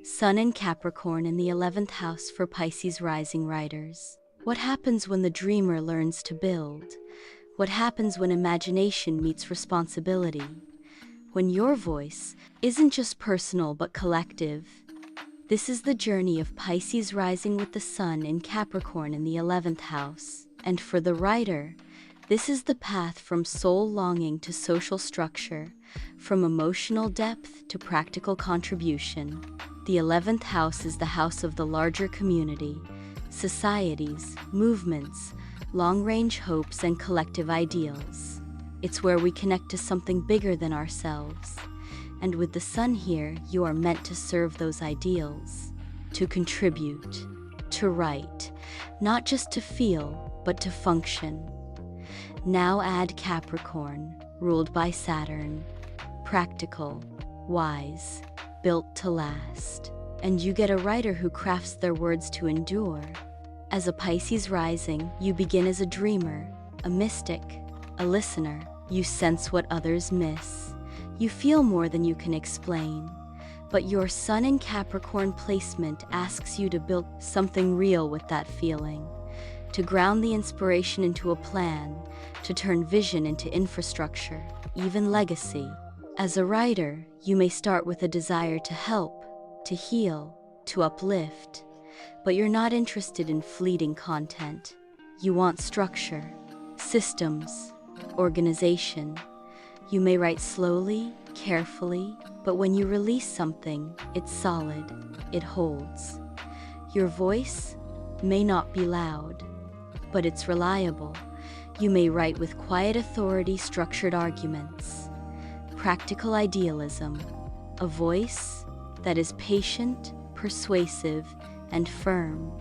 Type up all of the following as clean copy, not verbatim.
Sun in Capricorn in the 11th house for Pisces rising writers. What happens when the dreamer learns to build? What happens when imagination meets responsibility? When your voice isn't just personal but collective? This is the journey of Pisces rising with the Sun in Capricorn in the 11th house. And for the writer, this is the path from soul longing to social structure, from emotional depth to practical contribution. The 11th house is the house of the larger community, societies, movements, long-range hopes, and collective ideals. It's where we connect to something bigger than ourselves. And with the Sun here, you are meant to serve those ideals, to contribute, to write, not just to feel, but to function. Now add Capricorn, ruled by Saturn, practical, wise, built to last. And you get a writer who crafts their words to endure. As a Pisces rising, you begin as a dreamer, a mystic, a listener. You sense what others miss. You feel more than you can explain. But your Sun in Capricorn placement asks you to build something real with that feeling, to ground the inspiration into a plan, to turn vision into infrastructure, even legacy. As a writer, you may start with a desire to help, to heal, to uplift, but you're not interested in fleeting content. You want structure, systems, organization. You may write slowly, carefully, but when you release something, it's solid, it holds. Your voice may not be loud, but it's reliable. You may write with quiet authority, structured arguments, practical idealism, a voice that is patient, persuasive, and firm.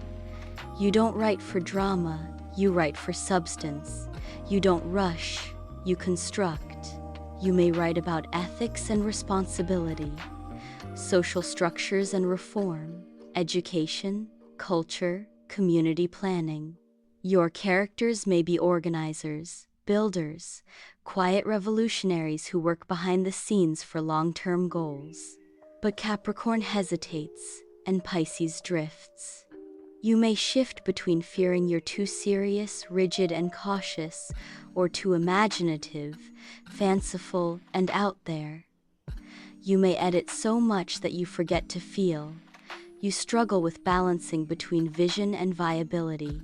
You don't write for drama, you write for substance. You don't rush, you construct. You may write about ethics and responsibility, social structures and reform, education, culture, community planning. Your characters may be organizers, builders, quiet revolutionaries who work behind the scenes for long-term goals. But Capricorn hesitates, and Pisces drifts. You may shift between fearing you're too serious, rigid, and cautious, or too imaginative, fanciful, and out there. You may edit so much that you forget to feel. You struggle with balancing between vision and viability.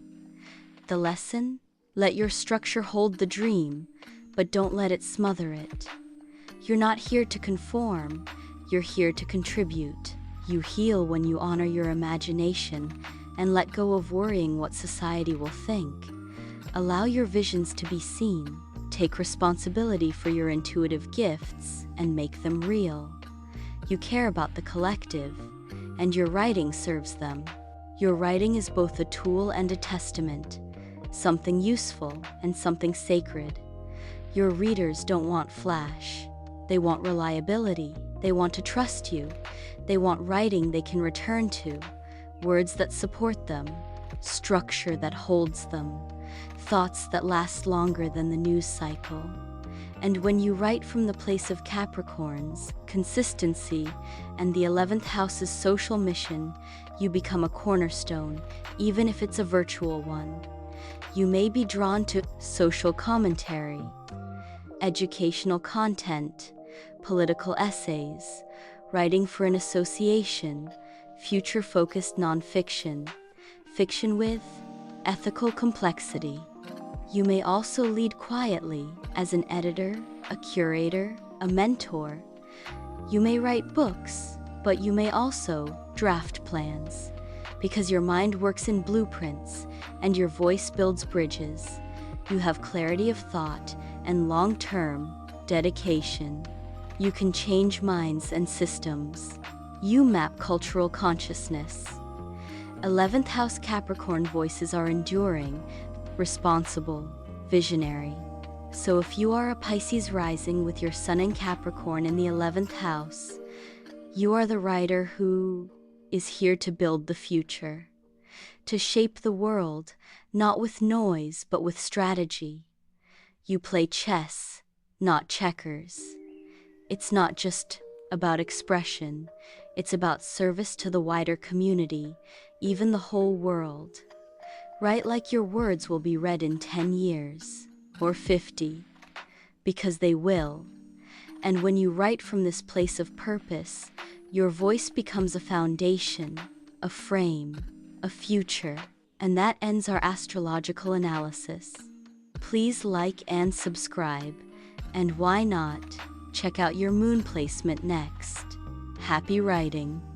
The lesson? Let your structure hold the dream, but don't let it smother it. You're not here to conform, you're here to contribute. You heal when you honor your imagination and let go of worrying what society will think. Allow your visions to be seen. Take responsibility for your intuitive gifts and make them real. You care about the collective, and your writing serves them. Your writing is both a tool and a testament, something useful and something sacred. Your readers don't want flash. They want reliability. They want to trust you. They want writing they can return to, words that support them, structure that holds them, thoughts that last longer than the news cycle. And when you write from the place of Capricorn's consistency and the 11th house's social mission, you become a cornerstone, even if it's a virtual one. You may be drawn to social commentary, educational content, political essays, writing for an association, future-focused nonfiction, fiction with ethical complexity. You may also lead quietly as an editor, a curator, a mentor. You may write books, but you may also draft plans, because your mind works in blueprints and your voice builds bridges. You have clarity of thought and long-term dedication. You can change minds and systems. You map cultural consciousness. 11th house Capricorn voices are enduring, responsible, visionary. So if you are a Pisces rising with your Sun in Capricorn in the 11th house, you are the writer who is here to build the future, to shape the world, not with noise but with strategy. You play chess, not checkers. It's not just about expression. It's about service to the wider community, even the whole world. Write like your words will be read in 10 years, or 50, because they will. And when you write from this place of purpose, your voice becomes a foundation, a frame, a future. And that ends our astrological analysis. Please like and subscribe, and why not check out your moon placement next. Happy writing!